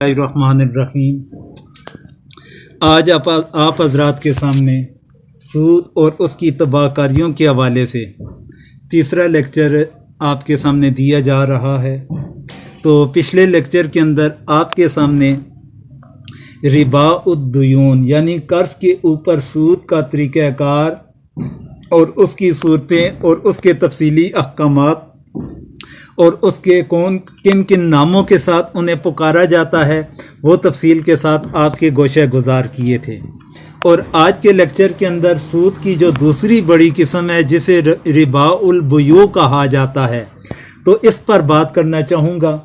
الرحمن آج آپ حضرات کے سامنے سود اور اس کی تباہ کاریوں کے حوالے سے تیسرا لیکچر آپ کے سامنے دیا جا رہا ہے۔ تو پچھلے لیکچر کے اندر آپ کے سامنے ربا الدیون یعنی قرض کے اوپر سود کا طریقہ کار اور اس کی صورتیں اور اس کے تفصیلی احکامات اور اس کے کن کن ناموں کے ساتھ انہیں پکارا جاتا ہے وہ تفصیل کے ساتھ آپ کے گوشہ گزار کیے تھے۔ اور آج کے لیکچر کے اندر سود کی جو دوسری بڑی قسم ہے جسے ربا البیوع کہا جاتا ہے تو اس پر بات کرنا چاہوں گا۔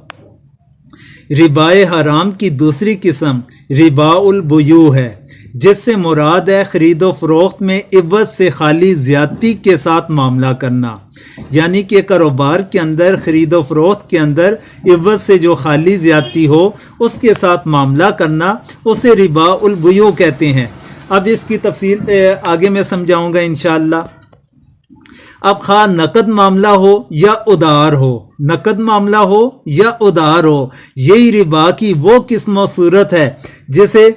ربا حرام کی دوسری قسم ربا البیوع ہے، جس سے مراد ہے خرید و فروخت میں عوض سے خالی زیادتی کے ساتھ معاملہ کرنا، یعنی کہ کاروبار کے اندر خرید و فروخت کے اندر عوض سے جو خالی زیادتی ہو اس کے ساتھ معاملہ کرنا، اسے ربا البیوع کہتے ہیں۔ اب اس کی تفصیل آگے میں سمجھاؤں گا انشاءاللہ۔ اب خواہ نقد معاملہ ہو یا ادھار ہو، نقد معاملہ ہو یا ادھار ہو، یہی ربا کی وہ قسم و صورت ہے جسے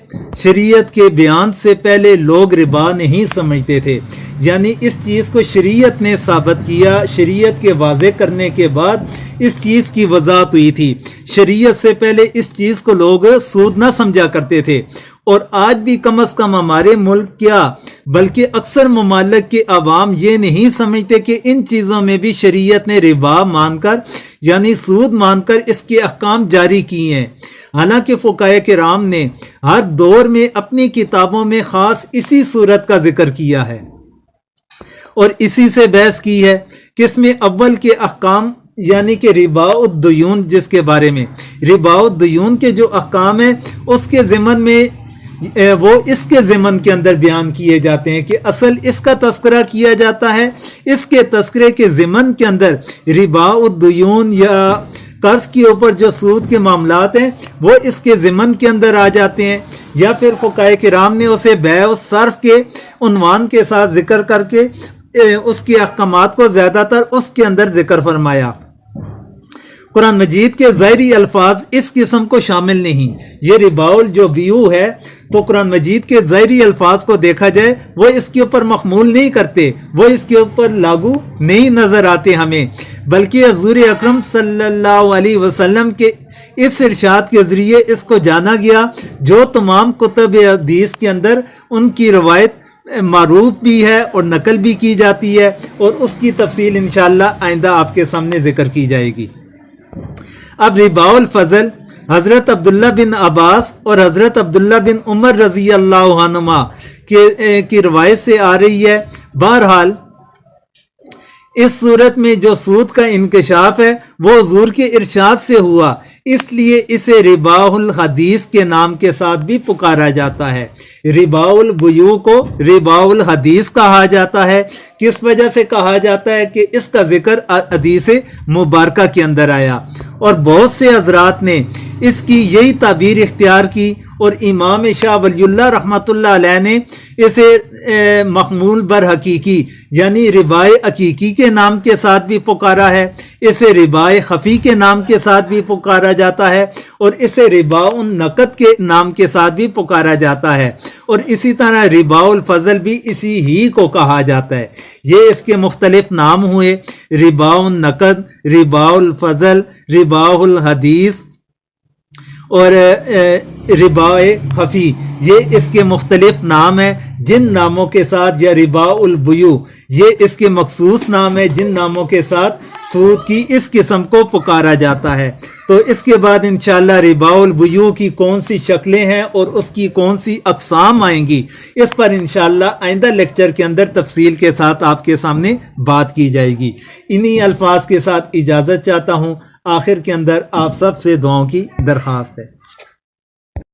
شریعت کے بیان سے پہلے لوگ ربا نہیں سمجھتے تھے، یعنی اس چیز کو شریعت نے ثابت کیا، شریعت کے واضح کرنے کے بعد اس چیز کی وضاحت ہوئی تھی۔ شریعت سے پہلے اس چیز کو لوگ سود نہ سمجھا کرتے تھے، اور آج بھی کم از کم ہمارے ملک کیا بلکہ اکثر ممالک کے عوام یہ نہیں سمجھتے کہ ان چیزوں میں بھی شریعت نے ربا مان کر یعنی سود مان کر اس کے احکام جاری کیے ہیں۔ حالانکہ فقہائے کرام نے ہر دور میں اپنی کتابوں میں خاص اسی صورت کا ذکر کیا ہے اور اسی سے بحث کی ہے۔ قسم اول کے احکام یعنی کہ ربا الدیون، جس کے بارے میں ربا الدیون کے جو احکام ہیں اس کے ضمن میں وہ اس کے ضمن کے اندر بیان کیے جاتے ہیں کہ اصل اس کا تذکرہ کیا جاتا ہے، اس کے تذکرے کے ضمن کے اندر ربا الدیون یا قرض کے اوپر جو سود کے معاملات ہیں وہ اس کے ضمن کے اندر آ جاتے ہیں، یا پھر فقہائے کرام نے اسے بیع و صرف کے عنوان کے ساتھ ذکر کر کے اس کے احکامات کو زیادہ تر اس کے اندر ذکر فرمایا۔ قرآن مجید کے ظاہری الفاظ اس قسم کو شامل نہیں۔ یہ ربا البیوع ہے تو قرآن مجید کے ظاہری الفاظ کو دیکھا جائے وہ اس کے اوپر محمول نہیں کرتے، وہ اس کے اوپر لاگو نہیں نظر آتے ہمیں، بلکہ حضور اکرم صلی اللہ علیہ وسلم کے اس ارشاد کے ذریعے اس کو جانا گیا جو تمام کتب حدیث کے اندر ان کی روایت معروف بھی ہے اور نقل بھی کی جاتی ہے، اور اس کی تفصیل انشاءاللہ آئندہ آپ کے سامنے ذکر کی جائے گی۔ اب ربا الفضل حضرت عبداللہ بن عباس اور حضرت عبداللہ بن عمر رضی اللہ عنہما کی روایت سے آ رہی ہے۔ بہرحال اس صورت میں جو سود کا انکشاف ہے وہ حضور کے ارشاد سے ہوا، اس لیے اسے ربا الحدیث کے نام کے ساتھ بھی پکارا جاتا ہے۔ ربا البیوع کو ربا الحدیث کہا جاتا ہے۔ کس وجہ سے کہا جاتا ہے کہ اس کا ذکر حدیث مبارکہ کے اندر آیا، اور بہت سے حضرات نے اس کی یہی تعبیر اختیار کی، اور امام شاہ ولی اللہ رحمۃ اللہ علیہ نے اسے محمول بر حقیقی یعنی ربا حقیقی کے نام کے ساتھ بھی پکارا ہے، اسے ربا خفی کے نام کے ساتھ بھی پکارا جاتا ہے، اور اسے ربا النقد کے نام کے ساتھ بھی پکارا جاتا ہے، اور اسی طرح ربا الفضل بھی اسی ہی کو کہا جاتا ہے۔ یہ اس کے مختلف نام ہوئے، ربا النقد، ربا الفضل، ربا الحدیث اور ربا خفی، یہ اس کے مختلف نام ہیں جن ناموں کے ساتھ، یا ربا البیوع یہ اس کے مخصوص نام ہے جن ناموں کے ساتھ سود کی اس قسم کو پکارا جاتا ہے۔ تو اس کے بعد انشاءاللہ ربا البیوع کی کون سی شکلیں ہیں اور اس کی کون سی اقسام آئیں گی، اس پر انشاءاللہ آئندہ لیکچر کے اندر تفصیل کے ساتھ آپ کے سامنے بات کی جائے گی۔ انہی الفاظ کے ساتھ اجازت چاہتا ہوں۔ آخر کے اندر آپ سب سے دعاؤں کی درخواست ہے۔